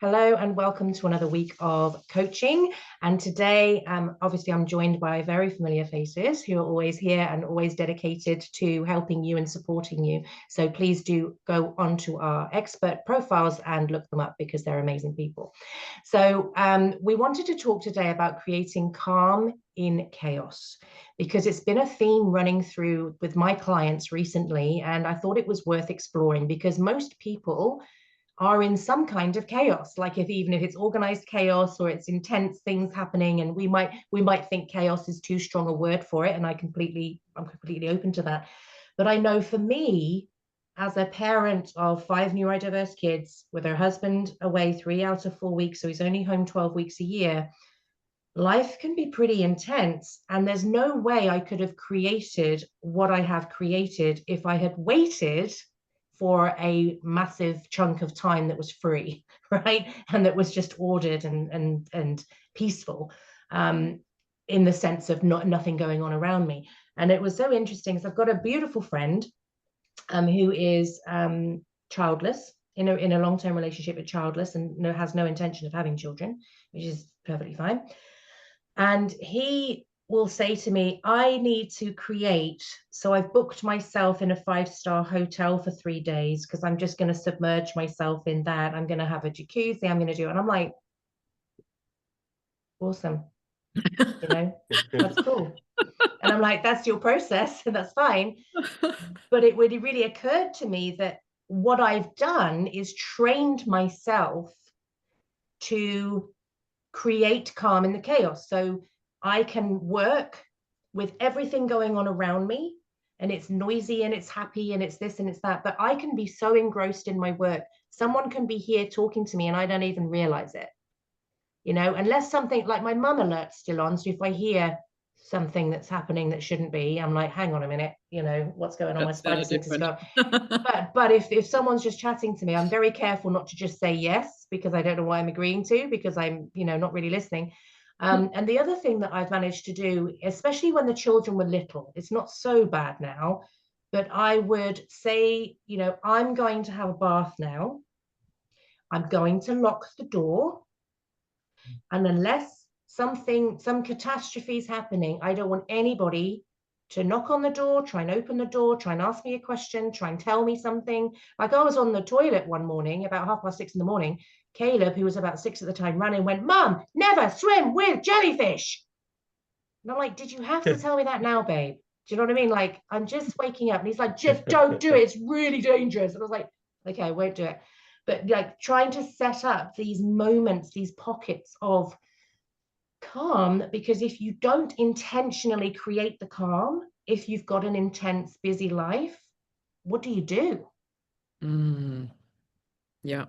Hello and welcome to another week of coaching. And today, obviously, I'm joined by very familiar faces who are always here and always dedicated to helping you and supporting you. So please do go onto our expert profiles and look them up because they're amazing people. So we wanted to talk today about creating calm in chaos because it's been a theme running through with my clients recently. And I thought it was worth exploring because most people are in some kind of chaos, like if even if it's organized chaos or it's intense things happening, and we might think chaos is too strong a word for it, and I'm completely open to that. But I know for me, as a parent of five neurodiverse kids with her husband away 3 out of 4 weeks, so he's only home 12 weeks a year, life can be pretty intense, and there's no way I could have created what I have created if I had waited for a massive chunk of time that was free, right? And that was just ordered and peaceful, in the sense of nothing going on around me. And it was so interesting. So I've got a beautiful friend who is childless, in a long-term relationship, with childless, and has no intention of having children, which is perfectly fine. And he will say to me, I need to create. So I've booked myself in a five-star hotel for 3 days because I'm just going to submerge myself in that. I'm going to have a jacuzzi. I'm going to do it. And I'm like, awesome. That's cool. And I'm like, that's your process and that's fine. But it really occurred to me that what I've done is trained myself to create calm in the chaos. So I can work with everything going on around me, and it's noisy and it's happy and it's this and it's that, but I can be so engrossed in my work. Someone can be here talking to me and I don't even realize it, unless something like my mum alert's still on. So if I hear something that's happening that shouldn't be, I'm like, hang on a minute, what's going on? My That's spider totally sense is different. going. But if someone's just chatting to me, I'm very careful not to just say yes because I don't know what I'm agreeing to, because I'm not really listening. And the other thing that I've managed to do, especially when the children were little, it's not so bad now, but I would say, I'm going to have a bath now. I'm going to lock the door. And unless some catastrophe is happening, I don't want anybody to knock on the door, try and open the door, try and ask me a question, try and tell me something. Like, I was on the toilet one morning, about 6:30 in the morning. Caleb, who was about 6 at the time, ran and went, Mum, never swim with jellyfish. And I'm like, did you have to tell me that now, babe? Do you know what I mean? Like, I'm just waking up. And he's like, just don't do it. It's really dangerous. And I was like, okay, I won't do it. But like, trying to set up these moments, these pockets of calm, because if you don't intentionally create the calm, if you've got an intense, busy life, what do you do? Yeah.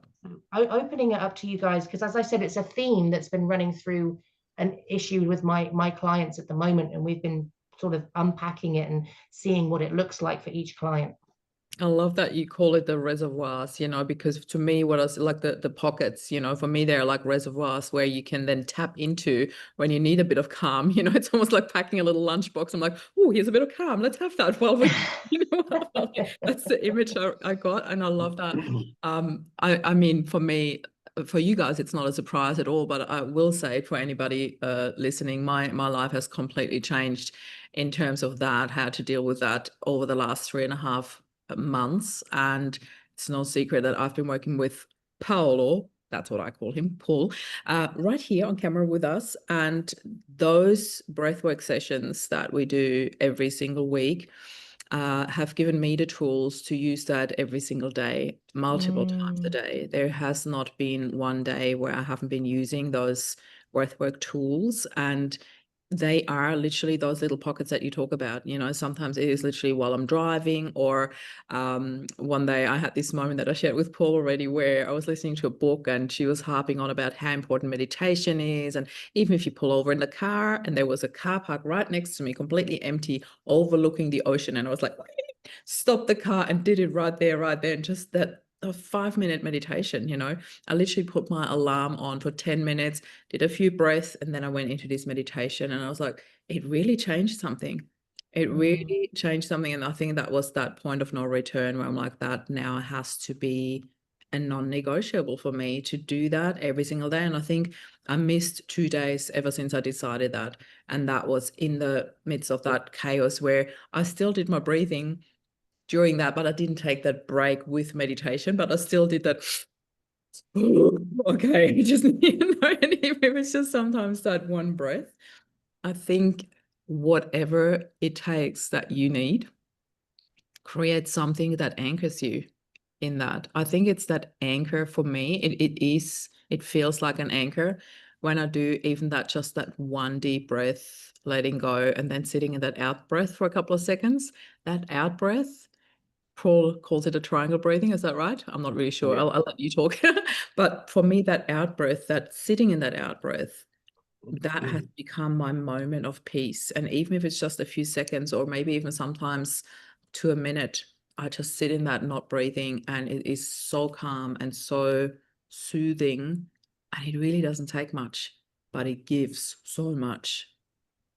Opening it up to you guys, because as I said, it's a theme that's been running through an issue with my clients at the moment, and we've been sort of unpacking it and seeing what it looks like for each client. I love that you call it the reservoirs, because to me, what else like the pockets, for me, they're like reservoirs where you can then tap into when you need a bit of calm. It's almost like packing a little lunchbox. I'm like, oh, here's a bit of calm. Let's have that while we, that's the image I got. And I love that. I mean, for me, for you guys, it's not a surprise at all, but I will say for anybody listening, my life has completely changed in terms of that, how to deal with that over the last 3.5 months. And it's no secret that I've been working with Paolo, that's what I call him, Paul, right here on camera with us. And those breathwork sessions that we do every single week have given me the tools to use that every single day, multiple times a day. There has not been one day where I haven't been using those breathwork tools. And they are literally those little pockets that you talk about. Sometimes it is literally while I'm driving, or one day I had this moment that I shared with Paul already, where I was listening to a book and she was harping on about how important meditation is. And even if you pull over in the car, and there was a car park right next to me, completely empty, overlooking the ocean. And I was like, stop the car and did it right there. And just that a 5-minute meditation, I literally put my alarm on for 10 minutes, did a few breaths, and then I went into this meditation. And I was like, it really changed something. It really changed something. And I think that was that point of no return where I'm like, that now has to be and non-negotiable for me to do that every single day. And I think I missed 2 days ever since I decided that. And that was in the midst of that chaos where I still did my breathing during that, but I didn't take that break with meditation, but I still did that. Okay, just, and if it was just sometimes that one breath, I think whatever it takes that you need, create something that anchors you in that. I think it's that anchor for me. It feels like an anchor when I do even that, just that one deep breath, letting go, and then sitting in that out breath for a couple of seconds. That out breath, Paul calls it a triangle breathing. Is that right? I'm not really sure. Yeah. I'll let you talk. But for me, that out breath, that sitting in that out breath, that has become my moment of peace. And even if it's just a few seconds, or maybe even sometimes to a minute, I just sit in that not breathing, and it is so calm and so soothing. And it really doesn't take much, but it gives so much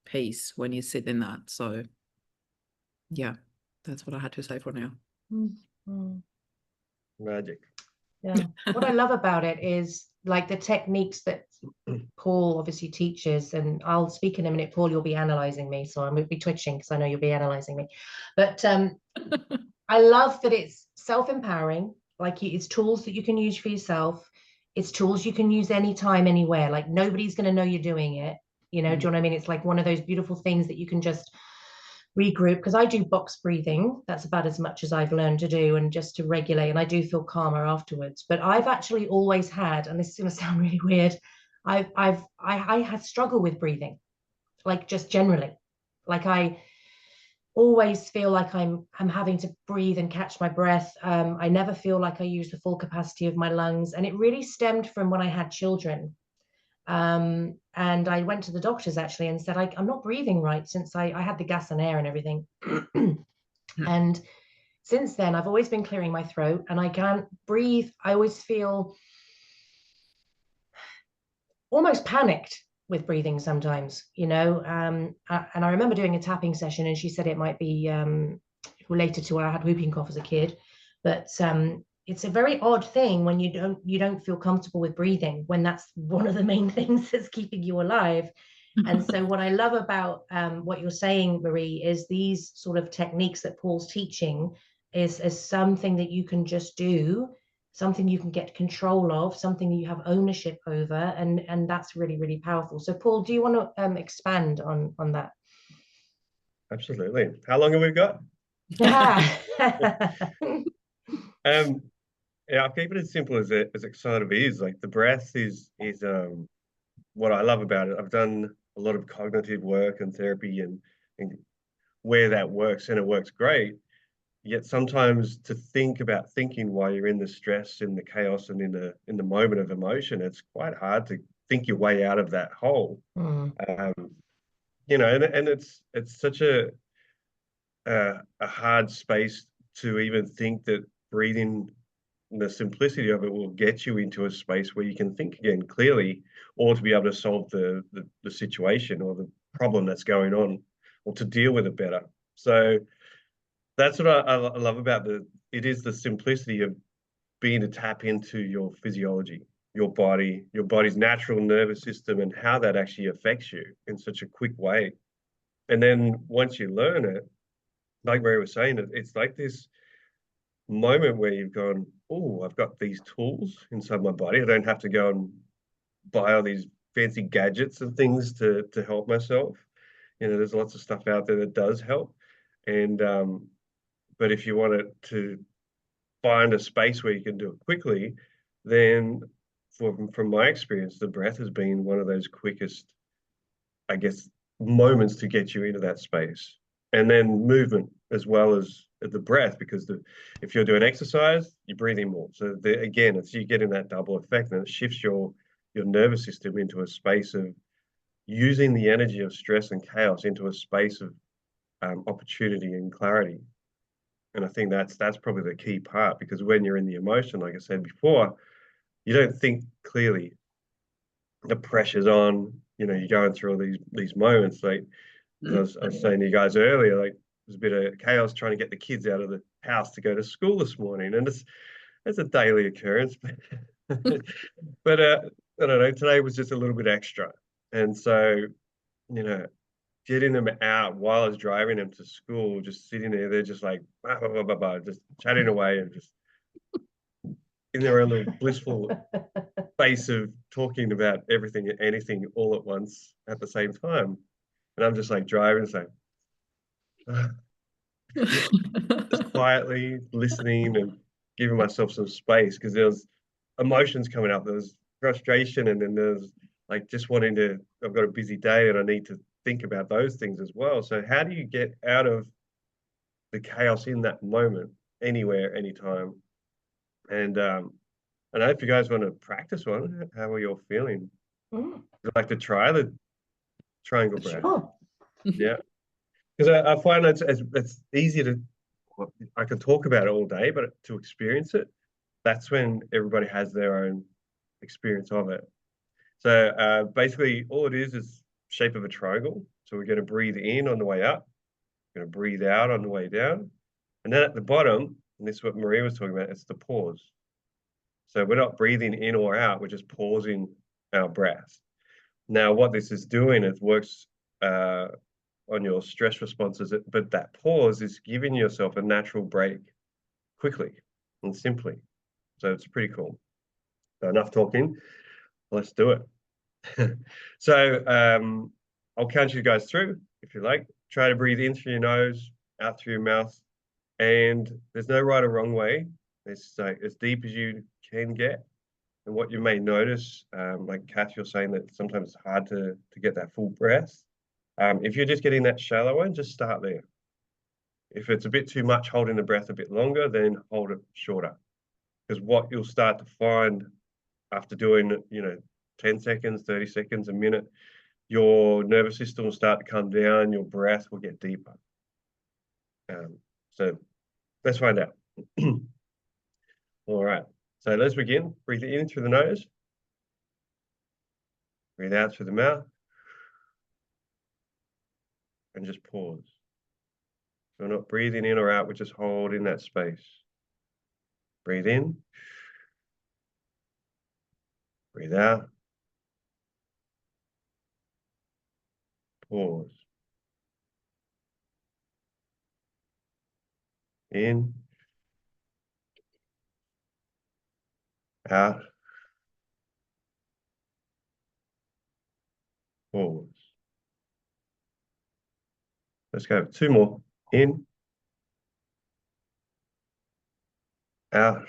peace when you sit in that. So yeah, that's what I had to say for now. Mm. Magic. Yeah. What I love about it is like the techniques that Paul obviously teaches, and I'll speak in a minute. Paul, you'll be analyzing me, so I'm going to be twitching because I know you'll be analyzing me. But I love that it's self-empowering. Like it's tools that you can use for yourself. It's tools you can use anytime, anywhere. Like nobody's going to know you're doing it. You know, do you know what I mean? It's like one of those beautiful things that you can just regroup, because I do box breathing. That's about as much as I've learned to do, and just to regulate, and I do feel calmer afterwards. But I've actually always had, and this is going to sound really weird, I had struggle with breathing, like just generally. Like I always feel like I'm having to breathe and catch my breath. I never feel like I use the full capacity of my lungs, and it really stemmed from when I had children. And I went to the doctors actually and said, I'm not breathing right since I had the gas and air and everything. And since then, I've always been clearing my throat and I can't breathe. I always feel almost panicked with breathing sometimes, you know. And I remember doing a tapping session, and she said it might be related to when I had whooping cough as a kid. But it's a very odd thing when you don't feel comfortable with breathing, when that's one of the main things that's keeping you alive. And so what I love about what you're saying, Marie, is these sort of techniques that Paul's teaching is something that you can just do, something you can get control of, something you have ownership over, and that's really, really powerful. So Paul, do you want to expand on that? Absolutely. How long have we got? Um, yeah, I'll keep it as simple as it kind of is. Like the breath is what I love about it. I've done a lot of cognitive work and therapy and where that works, and it works great. Yet sometimes to think about thinking while you're in the stress, in the chaos, and in the moment of emotion, it's quite hard to think your way out of that hole. Mm. You know, and it's such a hard space to even think that breathing, the simplicity of it, will get you into a space where you can think again clearly, or to be able to solve the situation or the problem that's going on, or to deal with it better. So that's what I love about it is the simplicity of being to tap into your physiology, your body, your body's natural nervous system, and how that actually affects you in such a quick way. And then once you learn it, like Mary was saying, it's like this moment where you've gone, oh, I've got these tools inside my body. I don't have to go and buy all these fancy gadgets and things to help myself. You know, there's lots of stuff out there that does help. And but if you want it to find a space where you can do it quickly, then from my experience, the breath has been one of those quickest, I guess, moments to get you into that space. And then movement as well as the breath, because if you're doing exercise, you're breathing more. So again, it's you getting that double effect, and it shifts your nervous system into a space of using the energy of stress and chaos into a space of opportunity and clarity. And I think that's probably the key part, because when you're in the emotion, like I said before, you don't think clearly. The pressure's on, you know, you're going through all these moments. Like I was saying to you guys earlier, like there's a bit of chaos trying to get the kids out of the house to go to school this morning. And it's a daily occurrence. But I don't know, today was just a little bit extra. And so, you know, getting them out while I was driving them to school, just sitting there, they're just like, bah, bah, bah, bah, bah, just chatting away and just in their own little blissful space of talking about everything and anything all at once at the same time. And I'm just like driving, saying, just quietly listening and giving myself some space because there's emotions coming up. There's frustration, and then there's like just wanting to. I've got a busy day, and I need to think about those things as well. So how do you get out of the chaos in that moment, anywhere, anytime? And I know if you guys want to practice one, how are you all feeling? Mm, Would you like to try the triangle breath? sure. Yeah, because I find it's easy to. I can talk about it all day, but to experience it, that's when everybody has their own experience of it. So basically, all it is shape of a triangle. So we're going to breathe in on the way up, we're going to breathe out on the way down, and then at the bottom, and this is what Maria was talking about, it's the pause. So we're not breathing in or out; we're just pausing our breath. Now, what this is doing, it works on your stress responses, but that pause is giving yourself a natural break quickly and simply. So it's pretty cool. So enough talking. Let's do it. So I'll count you guys through if you like. Try to breathe in through your nose, out through your mouth, and there's no right or wrong way. It's like as deep as you can get. And what you may notice, like Kath, you're saying that sometimes it's hard to get that full breath. If you're just getting that shallow one, just start there. If it's a bit too much, holding the breath a bit longer, then hold it shorter. Because what you'll start to find after doing, 10 seconds, 30 seconds, a minute, your nervous system will start to come down, your breath will get deeper. So let's find out. All right, so let's begin. Breathe in through the nose. Breathe out through the mouth. And just pause. So we're not breathing in or out, we're just holding that space. Breathe in. Breathe out. Pause. In. Out. Pause. Let's go. Two more. In. Out.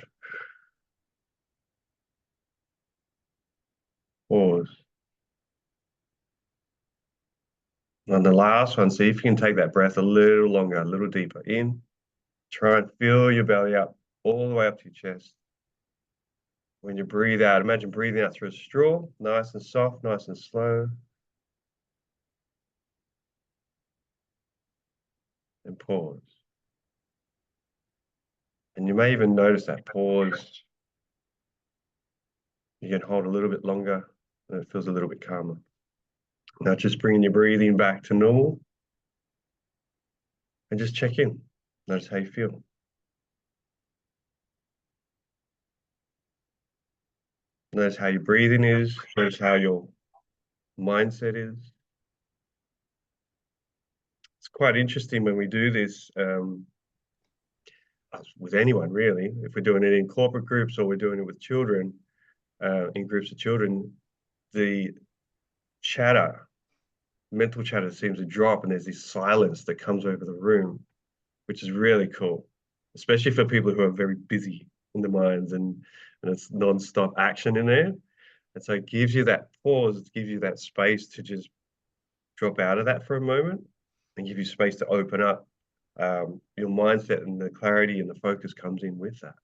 Pause. And the last one, see if you can take that breath a little longer, a little deeper. In. Try and fill your belly up all the way up to your chest. When you breathe out, imagine breathing out through a straw, nice and soft, nice and slow. And pause. And you may even notice that pause. You can hold a little bit longer and it feels a little bit calmer. Now just bringing your breathing back to normal and just check in. Notice how you feel. Notice how your breathing is. Notice how your mindset is. It's quite interesting when we do this with anyone, really. If we're doing it in corporate groups or we're doing it with children, in groups of children, the chatter, mental chatter seems to drop and there's this silence that comes over the room, which is really cool, especially for people who are very busy in the minds and it's non-stop action in there. And so it gives you that pause, it gives you that space to just drop out of that for a moment and give you space to open up. Your mindset and the clarity and the focus comes in with that.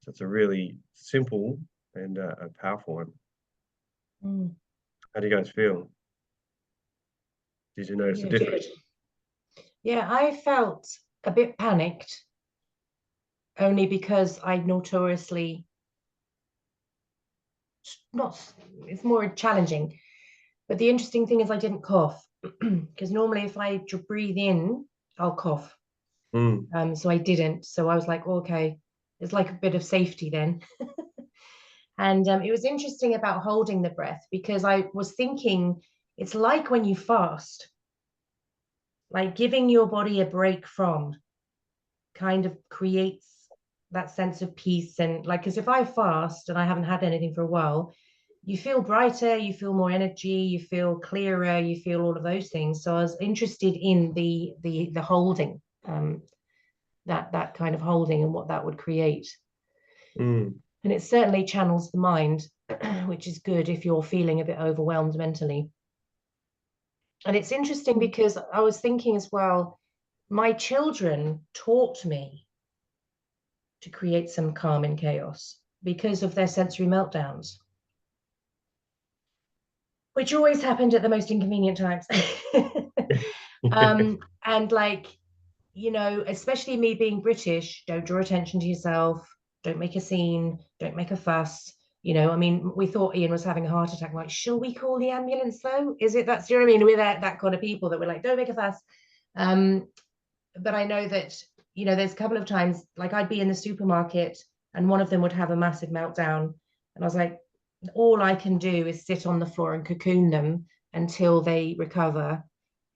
So it's a really simple and a powerful one. Mm. How do you guys feel? Did you notice a difference? Yeah, I felt a bit panicked only because I notoriously not, it's more challenging. But the interesting thing is I didn't cough because normally if I breathe in, I'll cough. Mm. So I didn't. So I was like, okay, It's like a bit of safety then. And it was interesting about holding the breath, because I was thinking it's like when you fast, like giving your body a break from kind of creates that sense of peace. And like, because if I fast and I haven't had anything for a while, you feel brighter, you feel more energy, you feel clearer, you feel all of those things. So I was interested in the holding, that kind of holding and what that would create. Mm. And it certainly channels the mind, which is good if you're feeling a bit overwhelmed mentally. And it's interesting because I was thinking as well, my children taught me to create some calm in chaos because of their sensory meltdowns, which always happened at the most inconvenient times. And like, you know, especially me being British, don't draw attention to yourself, don't make a scene, don't make a fuss. You know, I mean, we thought Ian was having a heart attack. Like, shall we call the ambulance though? Is it that's, you know what I mean? We're that kind of people that we're like, don't make a fuss. But I know that, you know, there's a couple of times, like I'd be in the supermarket and one of them would have a massive meltdown. And I was like, all I can do is sit on the floor and cocoon them until they recover.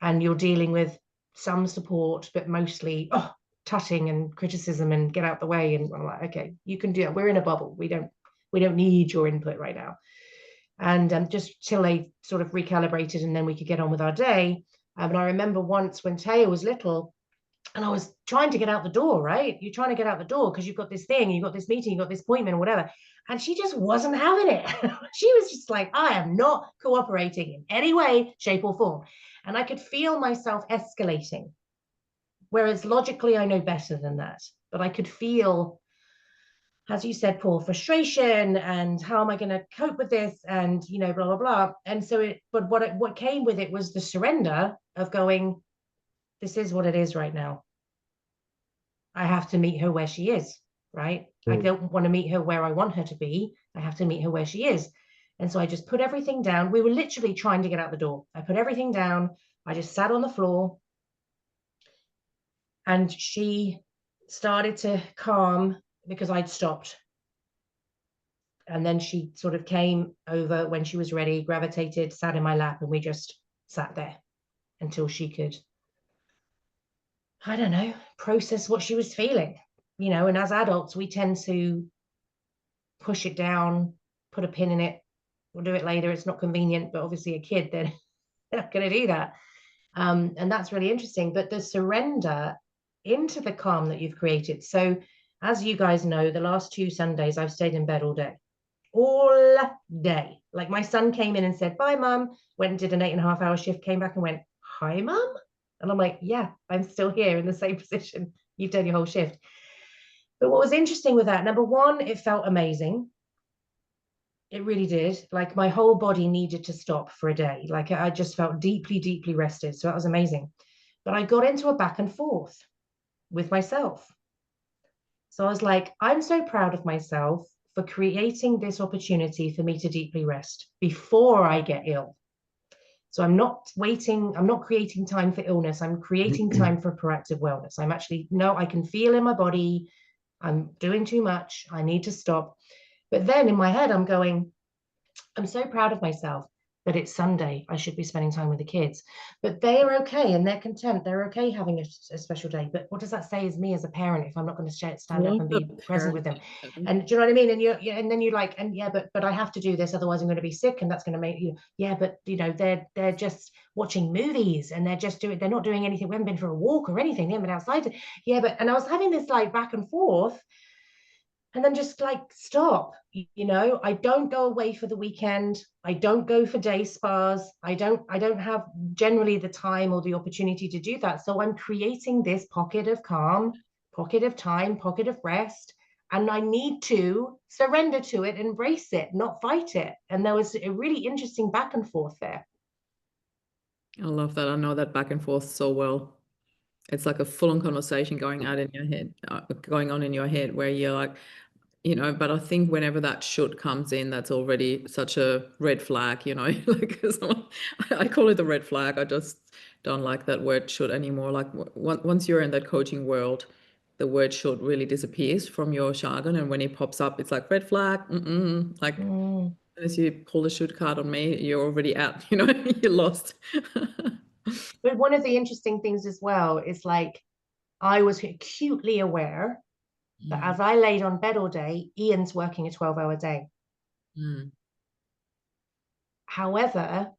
And you're dealing with some support, but mostly tutting and criticism and get out the way. And I'm like, okay, you can do it. We're in a bubble. We don't need your input right now. And just till they sort of recalibrated, and then we could get on with our day. And I remember once when Thye was little, and I was trying to get out the door, right? You're trying to get out the door because you've got this thing, you've got this meeting, you've got this appointment or whatever. And she just wasn't having it. She was just like, I am not cooperating in any way, shape, or form. And I could feel myself escalating. Whereas logically, I know better than that. But I could feel, as you said, Paul, frustration and how am I going to cope with this? And, you know, blah, blah, blah. And so but what came with it was the surrender of going, this is what it is right now. I have to meet her where she is, right? I don't want to meet her where I want her to be. I have to meet her where she is. And so I just put everything down. We were literally trying to get out the door. I put everything down. I just sat on the floor and she started to calm because I'd stopped. And then she sort of came over when she was ready, gravitated, sat in my lap, and we just sat there until she could, I don't know, process what she was feeling, you know. And as adults, we tend to push it down, put a pin in it, we'll do it later, it's not convenient. But obviously a kid, they're not going to do that. And that's really interesting. But the surrender into the calm that you've created. So as you guys know, the last 2 Sundays I've stayed in bed all day. Like my son came in and said, bye, mum, went and did an 8.5-hour shift, came back and went, hi, mum. And I'm like, yeah, I'm still here in the same position. You've done your whole shift. But what was interesting with that, number one, it felt amazing. It really did. Like my whole body needed to stop for a day. Like I just felt deeply, deeply rested. So that was amazing. But I got into a back and forth with myself. So I was like, I'm so proud of myself for creating this opportunity for me to deeply rest before I get ill. So I'm not waiting, I'm not creating time for illness. I'm creating time for proactive wellness. I'm actually, no, I can feel in my body, I'm doing too much, I need to stop. But then in my head, I'm going, I'm so proud of myself, but it's Sunday. I should be spending time with the kids. But they are okay and they're content. They're okay having a special day. But what does that say as me as a parent if I'm not going to stand up and be present with them? And do you know what I mean? And then you're like, and yeah, but I have to do this, otherwise I'm going to be sick, and that's going to make you, yeah, but you know, they're just watching movies and they're not doing anything. We haven't been for a walk or anything. They haven't been outside. Yeah, but, and I was having this like back and forth. And then just like stop, you know, I don't go away for the weekend. I don't go for day spas. I don't have generally the time or the opportunity to do that. So I'm creating this pocket of calm, pocket of time, pocket of rest. And I need to surrender to it, embrace it, not fight it. And there was a really interesting back and forth there. I love that. I know that back and forth so well. It's like a full-on conversation going on in your head, where you're like, you know, but I think whenever that should comes in, that's already such a red flag, you know, like I call it the red flag. I just don't like that word should anymore. Like once you're in that coaching world, the word should really disappears from your jargon, and when it pops up, it's like red flag. Like as you pull the should card on me, you're already out. You know, you're lost. But one of the interesting things as well is like I was acutely aware that as I laid on bed all day, Ian's working a 12-hour day. However,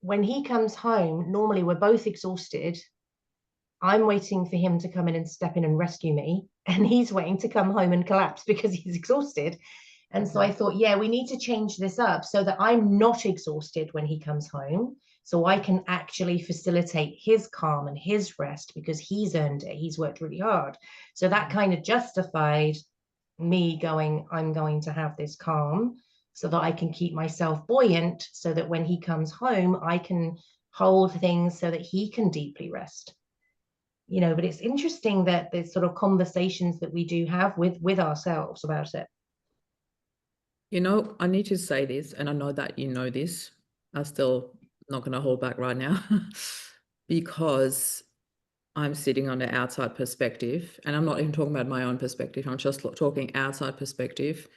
when he comes home, normally we're both exhausted. I'm waiting for him to come in and step in and rescue me, and he's waiting to come home and collapse because he's exhausted. And so I thought, yeah, we need to change this up so that I'm not exhausted when he comes home, so I can actually facilitate his calm and his rest because he's earned it. He's worked really hard. So that kind of justified me going, I'm going to have this calm so that I can keep myself buoyant so that when he comes home, I can hold things so that he can deeply rest. You know, but it's interesting that there's sort of conversations that we do have with ourselves about it. You know, I need to say this, and I know that you know this. I'm still not going to hold back right now because I'm sitting on the outside perspective, and I'm not even talking about my own perspective. I'm just talking outside perspective,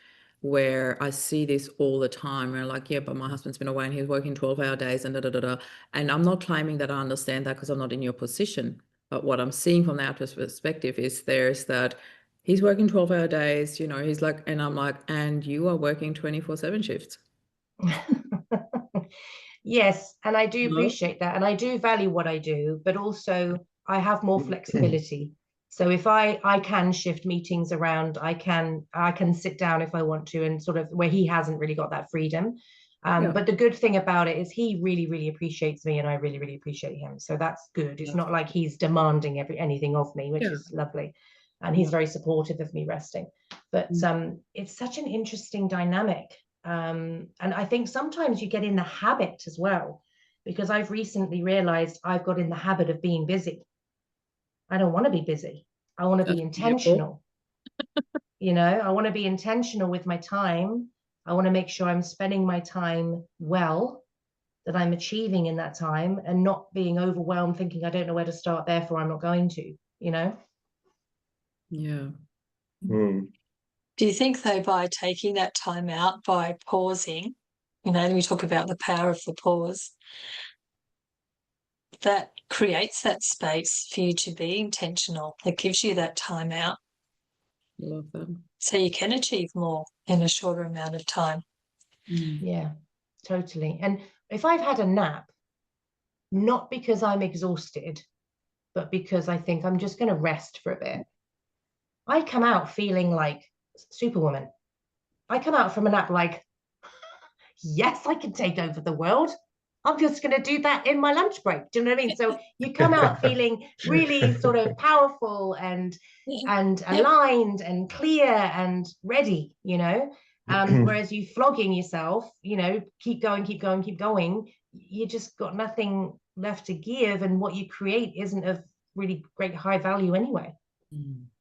where I see this all the time. We're like, yeah, but my husband's been away and he's working 12-hour days and da da da da. And I'm not claiming that I understand that because I'm not in your position. But what I'm seeing from the outside perspective is there's that he's working 12-hour days, you know, he's like, and I'm like, and you are working 24/7 shifts. Yes, and I do No? appreciate that, and I do value what I do, but also I have more flexibility. So if I can shift meetings around, I can sit down if I want to, and sort of where he hasn't really got that freedom. But the good thing about it is he really, really appreciates me, and I really, really appreciate him. So that's good. It's not like he's demanding anything of me, which is lovely. And he's very supportive of me resting. But it's such an interesting dynamic. And I think sometimes you get in the habit as well, because I've recently realized I've got in the habit of being busy. I don't want to be busy. I want to be intentional. You know, I want to be intentional with my time. I want to make sure I'm spending my time well, that I'm achieving in that time, and not being overwhelmed thinking I don't know where to start, therefore I'm not going to, you know? Yeah. Do you think, though, by taking that time out, by pausing, you know, we talk about the power of the pause, that creates that space for you to be intentional, that gives you that time out? Love that. So you can achieve more in a shorter amount of time. Yeah, totally. And if I've had a nap, not because I'm exhausted, but because I think I'm just going to rest for a bit, I come out feeling like Superwoman. I come out from a nap like, yes, I can take over the world. I'm just going to do that in my lunch break. Do you know what I mean? So you come out feeling really sort of powerful and aligned and clear and ready, you know. Whereas you flogging yourself, you know, keep going, you just got nothing left to give, and what you create isn't of really great high value anyway.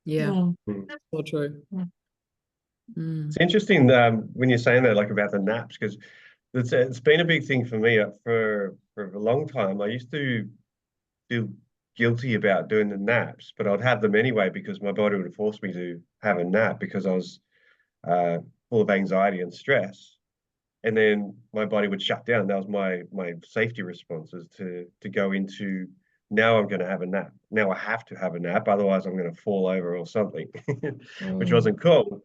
Yeah, that's so true. It's interesting when you're saying that, like about the naps, because it's been a big thing for me for a long time. I used to feel guilty about doing the naps, but I'd have them anyway because my body would force me to have a nap because I was full of anxiety and stress. And then my body would shut down. That was my safety responses to go into, now I'm going to have a nap. Now I have to have a nap, otherwise I'm going to fall over or something, which wasn't cool.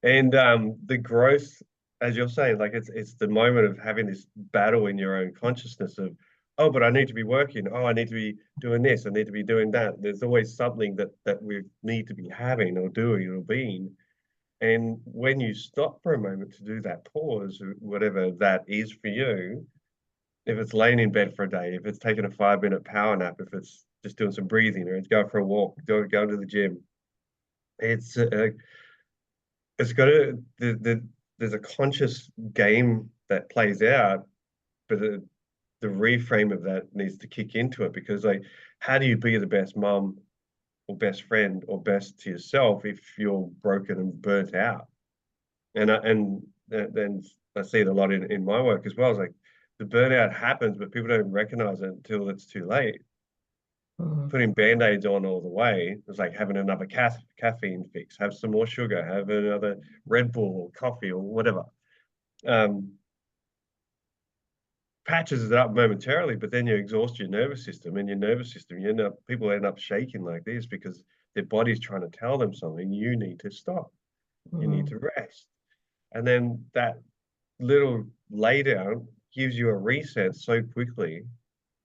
And the growth, as you're saying, like it's the moment of having this battle in your own consciousness of, oh, but I need to be working. Oh, I need to be doing this. I need to be doing that. There's always something that we need to be having or doing or being. And when you stop for a moment to do that pause, whatever that is for you, if it's laying in bed for a day, if it's taking a 5-minute power nap, if it's just doing some breathing, or it's going for a walk, going to the gym, it's got there's a conscious game that plays out, but the reframe of that needs to kick into it, because like, how do you be the best mum or best friend or best to yourself if you're broken and burnt out? And then I see it a lot in my work as well. It's like the burnout happens, but people don't recognize it until it's too late. putting band-aids on all the way. It's like having another caffeine fix, have some more sugar, have another Red Bull or coffee or whatever. Patches it up momentarily, but then you exhaust your nervous system, and your nervous system, people end up shaking like this because their body's trying to tell them something. You need to stop. You need to rest. And then that little lay down gives you a reset so quickly.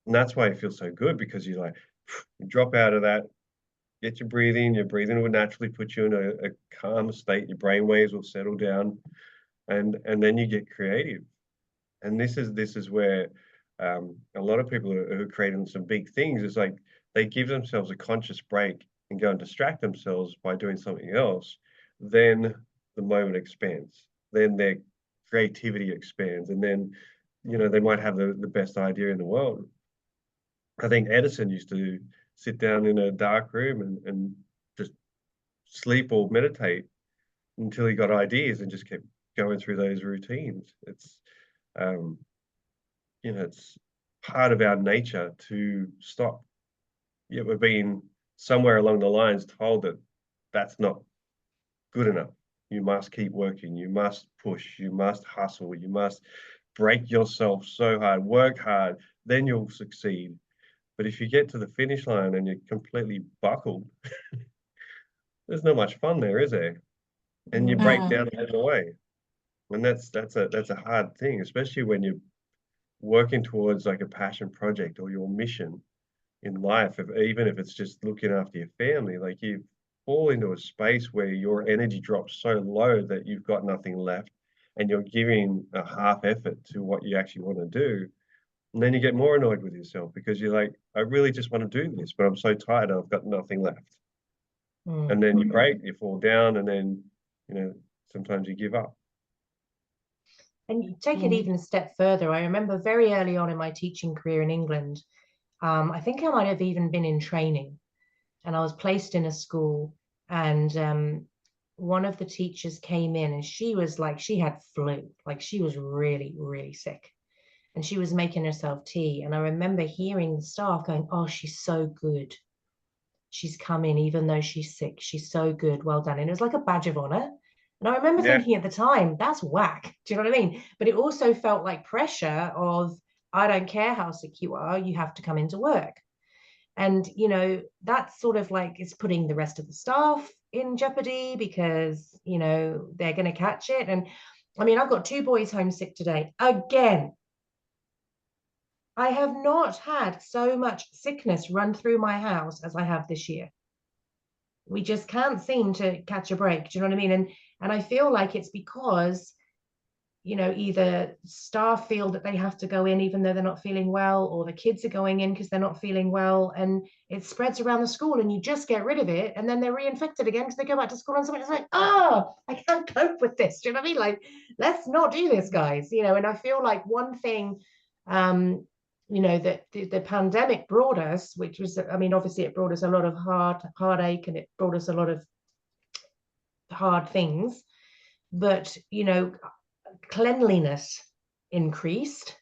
And that's why it feels so good, because you drop out of that, get your breathing will naturally put you in a calm state. Your brain waves will settle down, and then you get creative. And this is where a lot of people who are creating some big things is like they give themselves a conscious break and go and distract themselves by doing something else. Then the moment expands. Then their creativity expands, and then they might have the best idea in the world. I think Edison used to sit down in a dark room and just sleep or meditate until he got ideas, and just kept going through those routines. It's it's part of our nature to stop. Yet we're being somewhere along the lines told that that's not good enough. You must keep working. You must push. You must hustle. You must break yourself so hard, work hard, then you'll succeed. But if you get to the finish line and you're completely buckled, there's not much fun there, is there? And you break down along the way. And that's a hard thing, especially when you're working towards like a passion project or your mission in life. Even if it's just looking after your family, like you fall into a space where your energy drops so low that you've got nothing left, and you're giving a half effort to what you actually want to do. And then you get more annoyed with yourself because you're like, I really just want to do this, but I'm so tired, I've got nothing left. And then you break, you fall down, and then, sometimes you give up. And you take it even a step further. I remember very early on in my teaching career in England, I think I might have even been in training, and I was placed in a school, and one of the teachers came in, and she was like, she had flu, like she was really, really sick. And she was making herself tea. And I remember hearing the staff going, oh, she's so good. She's come in, even though she's sick. She's so good. Well done. And it was like a badge of honor. And I remember thinking at the time, that's whack. Do you know what I mean? But it also felt like pressure of, I don't care how sick you are, you have to come into work. And, that's sort of like, it's putting the rest of the staff in jeopardy because, they're going to catch it. And I mean, I've got 2 boys homesick today. Again, I have not had so much sickness run through my house as I have this year. We just can't seem to catch a break. Do you know what I mean? And I feel like it's because, either staff feel that they have to go in even though they're not feeling well, or the kids are going in because they're not feeling well, and it spreads around the school, and you just get rid of it, and then they're reinfected again because they go back to school, and somebody's like, oh, I can't cope with this. Do you know what I mean? Like, let's not do this, guys. And I feel like one thing that the pandemic brought us, which was, I mean, obviously it brought us a lot of heartache, and it brought us a lot of hard things, but cleanliness increased,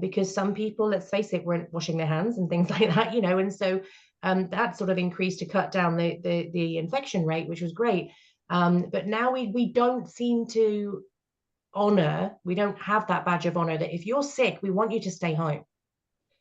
because some people, let's face it, weren't washing their hands and things like that, and so that sort of increased to cut down the infection rate, which was great. But now we don't seem to we don't have that badge of honor that if you're sick, we want you to stay home,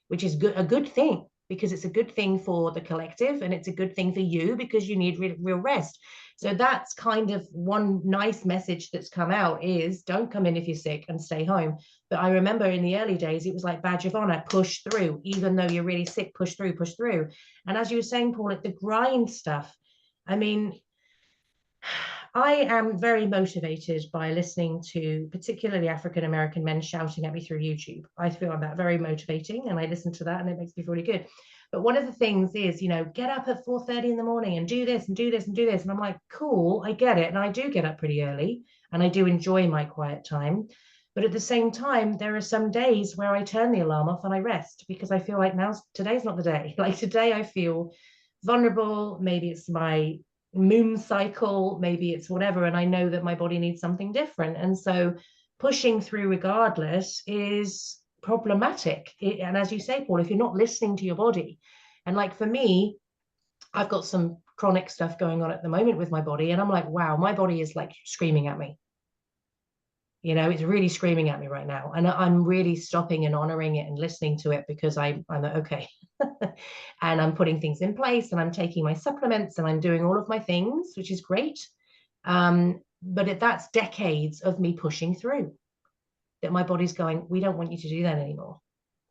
which is a good thing, because it's a good thing for the collective, and it's a good thing for you because you need real rest. So that's kind of one nice message that's come out, is don't come in if you're sick and stay home. But I remember in the early days, it was like badge of honor, push through, even though you're really sick, push through. And as you were saying, Paul, the grind stuff, I mean, I am very motivated by listening to particularly African-American men shouting at me through YouTube. I feel that very motivating, and I listen to that, and it makes me feel really good. But one of the things is, get up at 4:30 in the morning and do this and do this and do this. And I'm like, cool, I get it. And I do get up pretty early, and I do enjoy my quiet time. But at the same time, there are some days where I turn the alarm off and I rest, because I feel like today's not the day. Like today I feel vulnerable. Maybe it's my moon cycle, maybe it's whatever, and I know that my body needs something different, and so pushing through regardless is problematic. And as you say, Paul, if you're not listening to your body, And like for me, I've got some chronic stuff going on at the moment with my body, and I'm like, wow, my body is like screaming at me. You know, it's really screaming at me right now, and I'm really stopping and honoring it and listening to it, because I'm okay. And I'm putting things in place, and I'm taking my supplements, and I'm doing all of my things, which is great. But that's decades of me pushing through, that my body's going, we don't want you to do that anymore.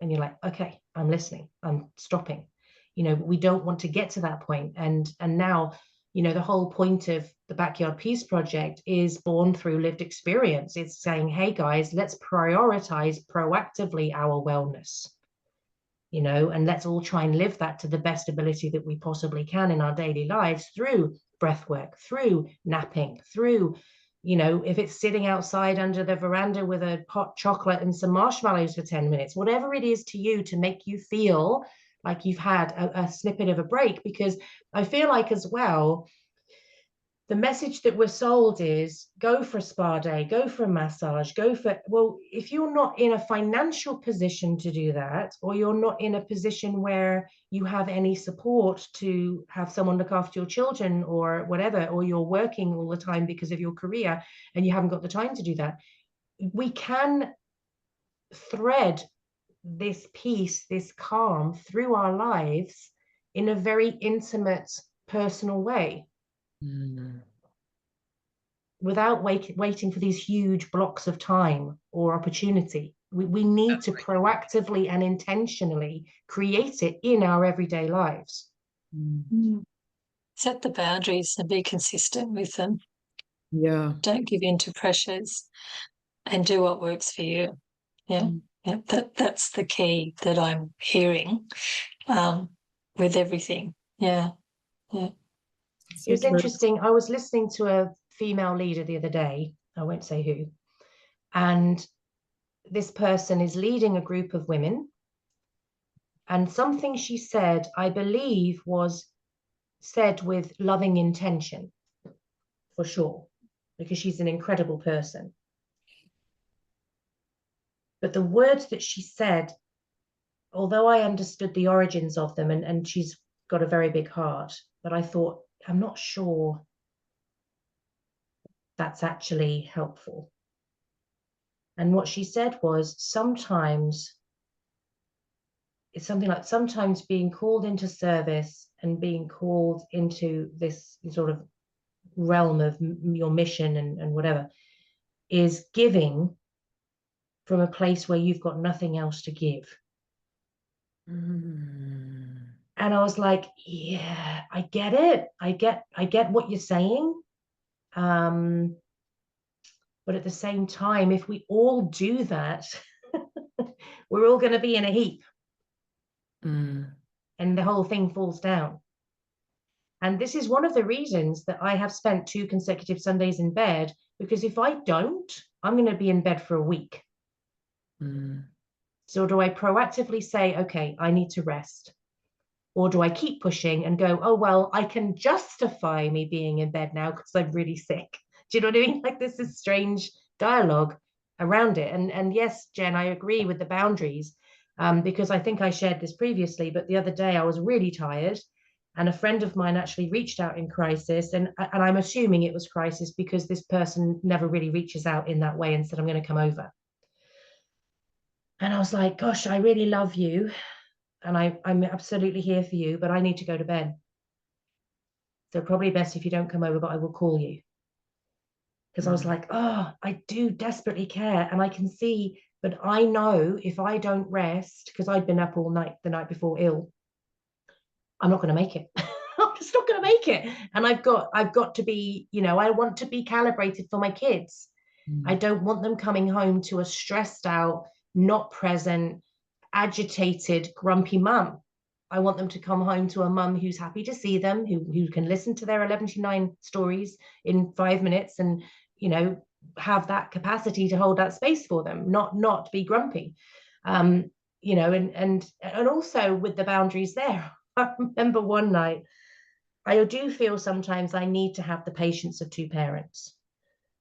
And you're like, okay, I'm listening, I'm stopping. You know, we don't want to get to that point. And now, you know, the whole point of the Backyard Peace Project is born through lived experience. It's saying, hey guys, let's prioritize proactively our wellness, you know, and let's all try and live that to the best ability that we possibly can in our daily lives, through breath work, through napping, through, you know, if it's sitting outside under the veranda with a hot chocolate and some marshmallows for 10 minutes, whatever it is to you to make you feel like you've had a snippet of a break. Because I feel like as well, the message that we're sold is go for a spa day, go for a massage, go for, well, if you're not in a financial position to do that, or you're not in a position where you have any support to have someone look after your children or whatever, or you're working all the time because of your career and you haven't got the time to do that, we can thread this peace, this calm through our lives in a very intimate, personal way. Without waiting for these huge blocks of time or opportunity. We need to proactively and intentionally create it in our everyday lives. Set the boundaries and be consistent with them. Yeah. Don't give in to pressures, and do what works for you. Yeah. Yeah, that's the key that I'm hearing with everything. Yeah. Yeah. It was interesting. I was listening to a female leader the other day, I won't say who, and this person is leading a group of women, and something she said, I believe, was said with loving intention, for sure, because she's an incredible person. But the words that she said, although I understood the origins of them, and she's got a very big heart, but I thought, I'm not sure that's actually helpful. And what she said was, sometimes it's something like, sometimes being called into service and being called into this sort of realm of your mission and whatever, is giving from a place where you've got nothing else to give. And I was like, yeah, I get it. I get what you're saying. But at the same time, if we all do that, we're all going to be in a heap. And the whole thing falls down. And this is one of the reasons that I have spent 2 consecutive Sundays in bed, because if I don't, I'm going to be in bed for a week. So do I proactively say, okay, I need to rest? Or do I keep pushing and go, oh, well, I can justify me being in bed now because I'm really sick? Do you know what I mean? Like, this is strange dialogue around it. And yes, Jen, I agree with the boundaries, because I think I shared this previously, but the other day I was really tired, and a friend of mine actually reached out in crisis, and I'm assuming it was crisis because this person never really reaches out in that way and said, I'm going to come over. And I was like, gosh, I really love you, and I'm absolutely here for you, but I need to go to bed. So probably best if you don't come over, but I will call you. Because I was like, oh, I do desperately care, and I can see, but I know if I don't rest, because I'd been up all night the night before ill, I'm not going to make it. I'm just not going to make it. And I've got to be, you know, I want to be calibrated for my kids. I don't want them coming home to a stressed out, not present, agitated, grumpy mum. I want them to come home to a mum who's happy to see them, who can listen to their 11 to 9 stories in 5 minutes, and, you know, have that capacity to hold that space for them, not be grumpy. You know, and also with the boundaries there. I remember one night, I do feel sometimes I need to have the patience of 2 parents.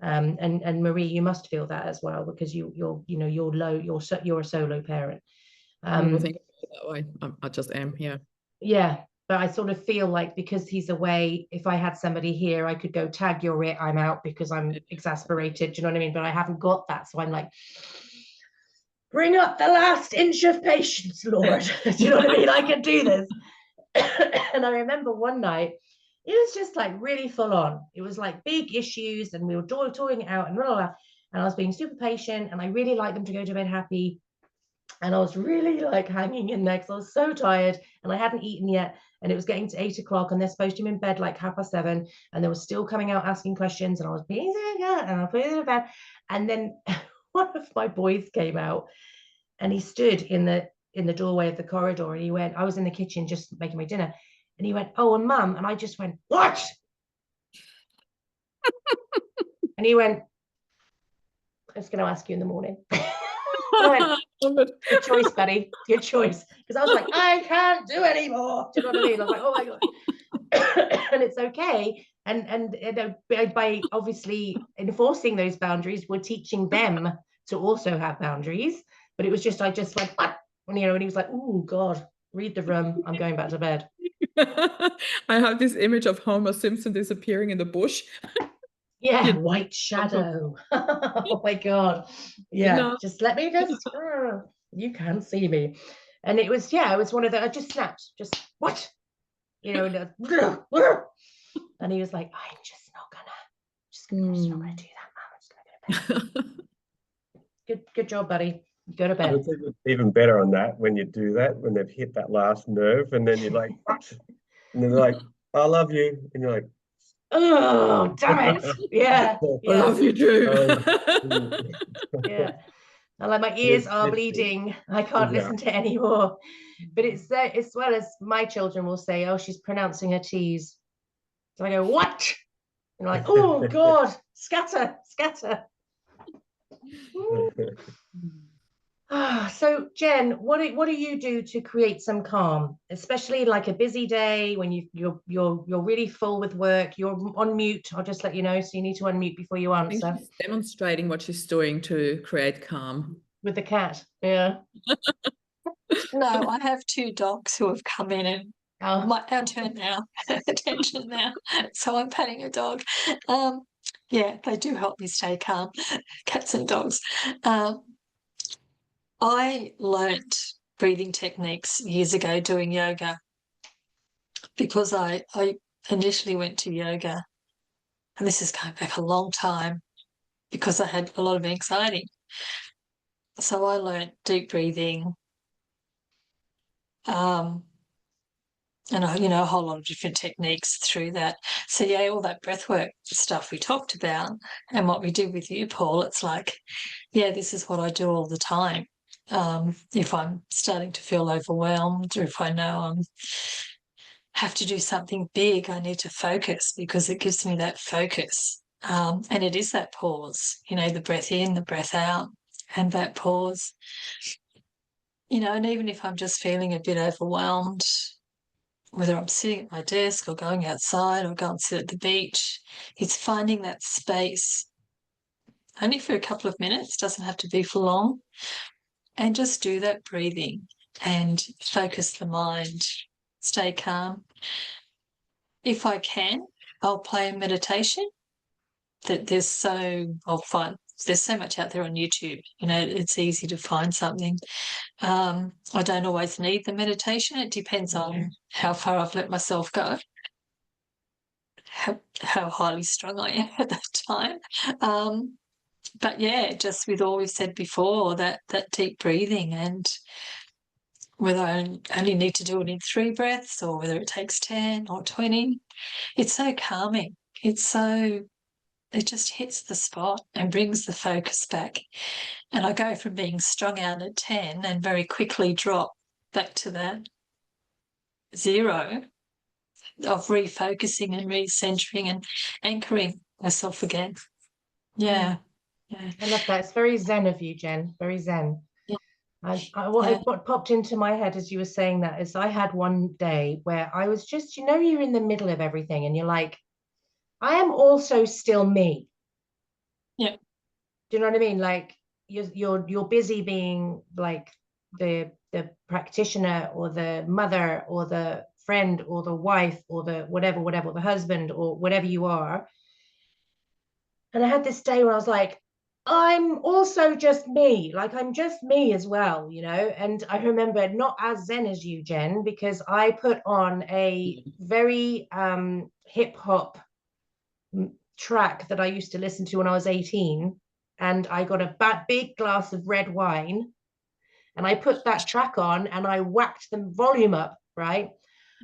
And Marie, you must feel that as well, because you're a solo parent. I never think of it that way. I just am, yeah. yeah, but I sort of feel like because he's away, if I had somebody here, I could go, tag, you're it, I'm out because I'm exasperated. Do you know what I mean? But I haven't got that. So I'm like, bring up the last inch of patience, Lord. Do you know what I mean? I can do this. And I remember one night, it was just like really full on. It was like big issues and we were toying it out and blah, blah, blah. And I was being super patient and I really liked them to go to bed happy. And I was really like hanging in there because I was so tired and I hadn't eaten yet. And it was getting to 8 o'clock and they're supposed to be in bed like 7:30. And they were still coming out asking questions. And I was being and I put it in bed. And then one of my boys came out and he stood in the doorway of the corridor and he went, I was in the kitchen just making my dinner. And he went, oh, and mum. And I just went, what? And he went, I was going to ask you in the morning. I went, good choice, buddy. Good choice. Because I was like, I can't do anymore. Do you know what I mean? I was like, oh my God. And it's okay. And you know, by obviously enforcing those boundaries, we're teaching them to also have boundaries. But it was just, I just went, what? And, you know, and he was like, oh God, read the room. I'm going back to bed. I have this image of Homer Simpson disappearing in the bush. Yeah, You know, white shadow. Oh my God. Yeah, no. just let me just, you can't see me. And it was, yeah, it was one of the, I just snapped, just what? You know, and he was like, I'm just not gonna do that, Mom. I'm just gonna go to bed. Good job, buddy. Go to bed. It's even better on that when you do that, when they've hit that last nerve, and then you're like, what? And then they're like, I love you. And you're like, oh, damn it. Yeah. I love you too. Yeah. And like my ears are It's- bleeding. I can't yeah. listen to any more. But it's as well as my children will say, oh, she's pronouncing her T's. So I go, what? And like, oh God, scatter. So Jen, what do you do to create some calm, especially like a busy day when you're really full with work, you're on mute? I'll just let you know, so you need to unmute before you I think answer. she's demonstrating what she's doing to create calm. With the cat, yeah. No, I have 2 dogs who have come in and our turn now, attention now. So I'm petting a dog. Yeah, they do help me stay calm, cats and dogs. I learnt breathing techniques years ago doing yoga because I initially went to yoga, and this is going back a long time because I had a lot of anxiety. So I learnt deep breathing, and a whole lot of different techniques through that. So yeah, all that breathwork stuff we talked about and what we did with you, Paul, it's like, yeah, this is what I do all the time. If I'm starting to feel overwhelmed, or if I know I have to do something big, I need to focus because it gives me that focus. And it is that pause, the breath in, the breath out, and that pause. And even if I'm just feeling a bit overwhelmed, whether I'm sitting at my desk or going outside or go and sit at the beach, it's finding that space, only for a couple of minutes, doesn't have to be for long, and just do that breathing and focus the mind, stay calm. If I can, I'll play a meditation. There's so much out there on YouTube. It's easy to find something. I don't always need the meditation. It depends on how far I've let myself go, how highly strung I am at that time. But yeah, just with all we've said before, that deep breathing, and whether I only need to do it in 3 breaths or whether it takes 10 or 20, it's so calming. It just hits the spot and brings the focus back. And I go from being strung out at 10 and very quickly drop back to that 0 of refocusing and recentering and anchoring myself again. Yeah. I love that. It's very zen of you, Jen. Very zen. Yeah. What popped into my head as you were saying that is I had one day where I was just, you're in the middle of everything and you're like, I am also still me. Yeah. Do you know what I mean? Like you're busy being like the practitioner or the mother or the friend or the wife or the whatever, or the husband or whatever you are. And I had this day where I was like, I'm also just me, like I'm just me as well, you know. And I remember not as zen as you, Jen, because I put on a very hip hop track that I used to listen to when I was 18, and I got a big glass of red wine, and I put that track on and I whacked the volume up, right?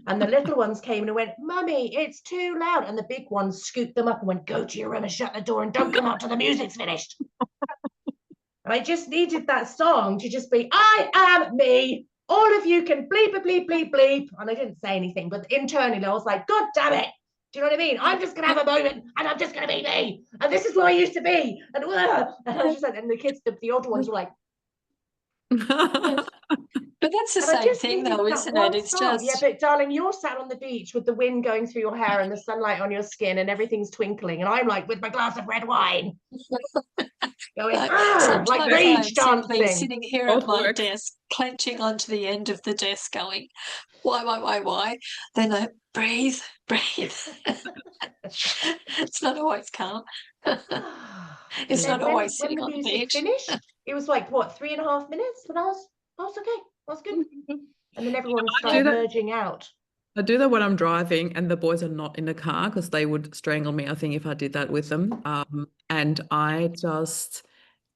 And the little ones came and went, Mummy, it's too loud. And the big ones scooped them up and went, go to your room and shut the door and don't come out till the music's finished. And I just needed that song to just be, I am me. All of you can bleep, bleep, bleep, bleep. And I didn't say anything, but internally I was like, God damn it. Do you know what I mean? I'm just going to have a moment and I'm just going to be me. And this is what I used to be. And I was just like, and the kids, the older ones were like, But that's the same thing though, isn't it? It's just, yeah, but darling, you're sat on the beach with the wind going through your hair and the sunlight on your skin and everything's twinkling, and I'm like with my glass of red wine going like rage dancing, sitting here at my desk, clenching onto the end of the desk, going, why? Then I breathe. It's not always calm. It's not always sitting on the beach. Finished, it was like what, 3.5 minutes, and I was okay. That's good. And then everyone started merging out. I do that when I'm driving and the boys are not in the car, because they would strangle me, I think, if I did that with them. And I just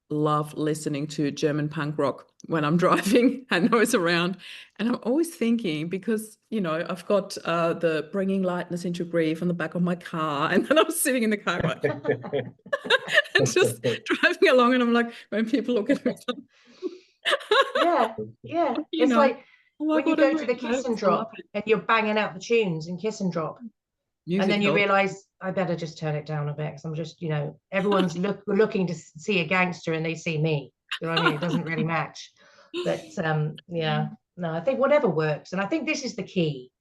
love listening to German punk rock when I'm driving and noise around. And I'm always thinking, because, you know, I've got the Bringing Lightness into Grief on the back of my car, and then I'm sitting in the car like, and just driving along, and I'm like, when people look at me, yeah, it's like when you go to the Kiss and Drop and you're banging out the tunes in Kiss and Drop, and then you realize I better just turn it down a bit, because I'm just, you know, everyone's looking to see a gangster and they see me. You know what I mean? It doesn't really match. But yeah, no, I think whatever works, and I think this is the key.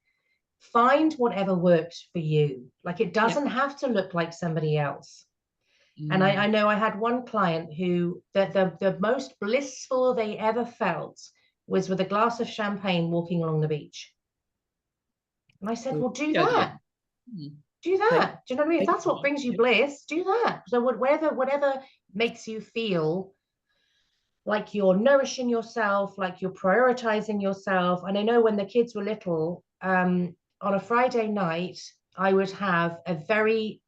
Find whatever works for you. Like, it doesn't have to look like somebody else. And I know I had one client who the most blissful they ever felt was with a glass of champagne walking along the beach. And I said, well, do that. Do that. Do you know what I mean? If that's what brings you bliss, do that. So whatever makes you feel like you're nourishing yourself, like you're prioritizing yourself. And I know when the kids were little, on a Friday night, I would have a very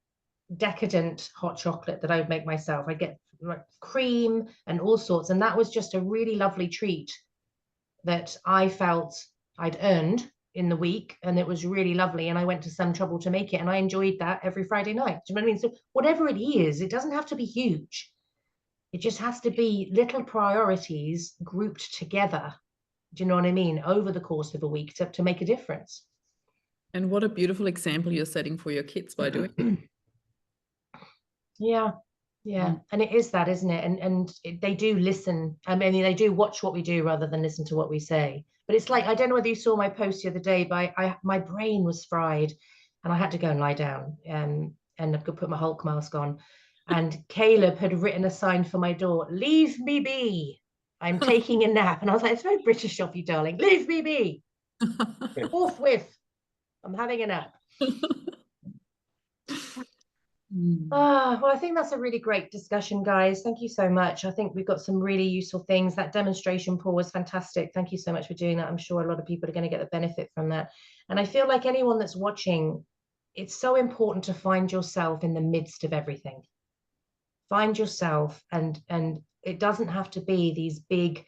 decadent hot chocolate that I would make myself. I get like cream and all sorts, and that was just a really lovely treat that I felt I'd earned in the week, and it was really lovely, and I went to some trouble to make it, and I enjoyed that every Friday night. Do you know what I mean? So whatever it is, it doesn't have to be huge. It just has to be little priorities grouped together. Do you know what I mean? Over the course of a week to make a difference. And what a beautiful example you're setting for your kids by doing it. Yeah. And it is that, isn't it? And they do listen. I mean, they do watch what we do rather than listen to what we say. But it's like, I don't know whether you saw my post the other day, but my brain was fried and I had to go and lie down, and I could put my Hulk mask on. And Caleb had written a sign for my door, leave me be. I'm taking a nap. And I was like, it's very British of you, darling. Leave me be. Forthwith. I'm having a nap. Well, I think that's a really great discussion, guys. Thank you so much. I think we've got some really useful things. That demonstration, Paul, was fantastic. Thank you so much for doing that. I'm sure a lot of people are going to get the benefit from that. And I feel like anyone that's watching, it's so important to find yourself in the midst of everything. Find yourself, and it doesn't have to be these big,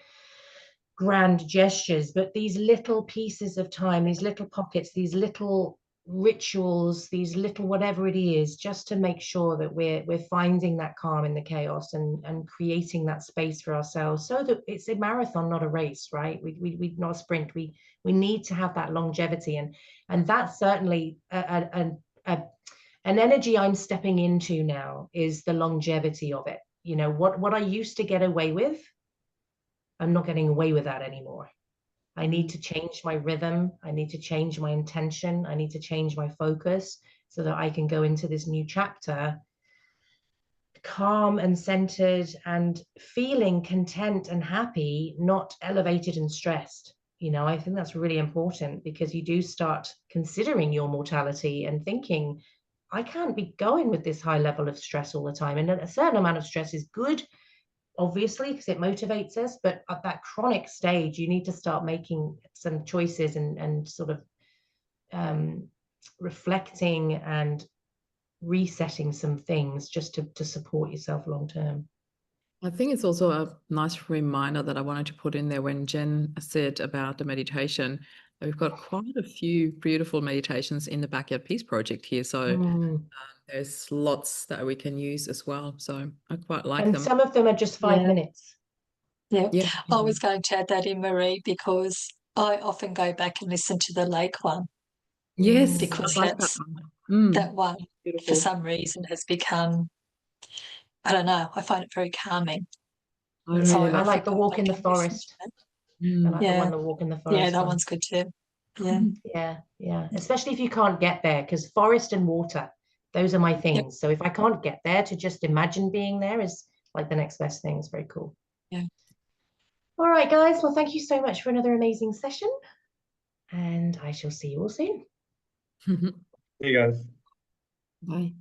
grand gestures, but these little pieces of time, these little pockets, these little rituals, these little whatever it is, just to make sure that we're finding that calm in the chaos, and creating that space for ourselves, so that it's a marathon, not a race, right? We not a sprint. We need to have that longevity, and that's certainly an energy I'm stepping into now, is the longevity of it. You know, what I used to get away with, I'm not getting away with that anymore. I need to change my rhythm. I need to change my intention. I need to change my focus, so that I can go into this new chapter calm and centered and feeling content and happy, not elevated and stressed. You know, I think that's really important, because you do start considering your mortality and thinking, I can't be going with this high level of stress all the time. And a certain amount of stress is good, obviously, because it motivates us. But at that chronic stage, you need to start making some choices and sort of reflecting and resetting some things just to support yourself long term. I think it's also a nice reminder that I wanted to put in there when Jen said about the meditation. We've got quite a few beautiful meditations in the Backyard Peace Project here. So there's lots that we can use as well. So I quite like and them. some of them are just 5 minutes. Yeah. Yeah. I was going to add that in, Marie, because I often go back and listen to the lake one, Yes, because I like that that's one. that one for Beautiful. some reason has become, I don't know, I find it very calming. I So really I like like to the go walk back in the and listen to forest. that. I like the Yeah. one, the walk in the forest. Yeah, that one. one's good too. Yeah. Yeah, especially if you can't get there, because forest and water, those are my things. So if I can't get there, to just imagine being there is like the next best thing. It's very cool. Yeah. All right, guys. Well, thank you so much for another amazing session, and I shall see you all soon. Hey guys. Bye.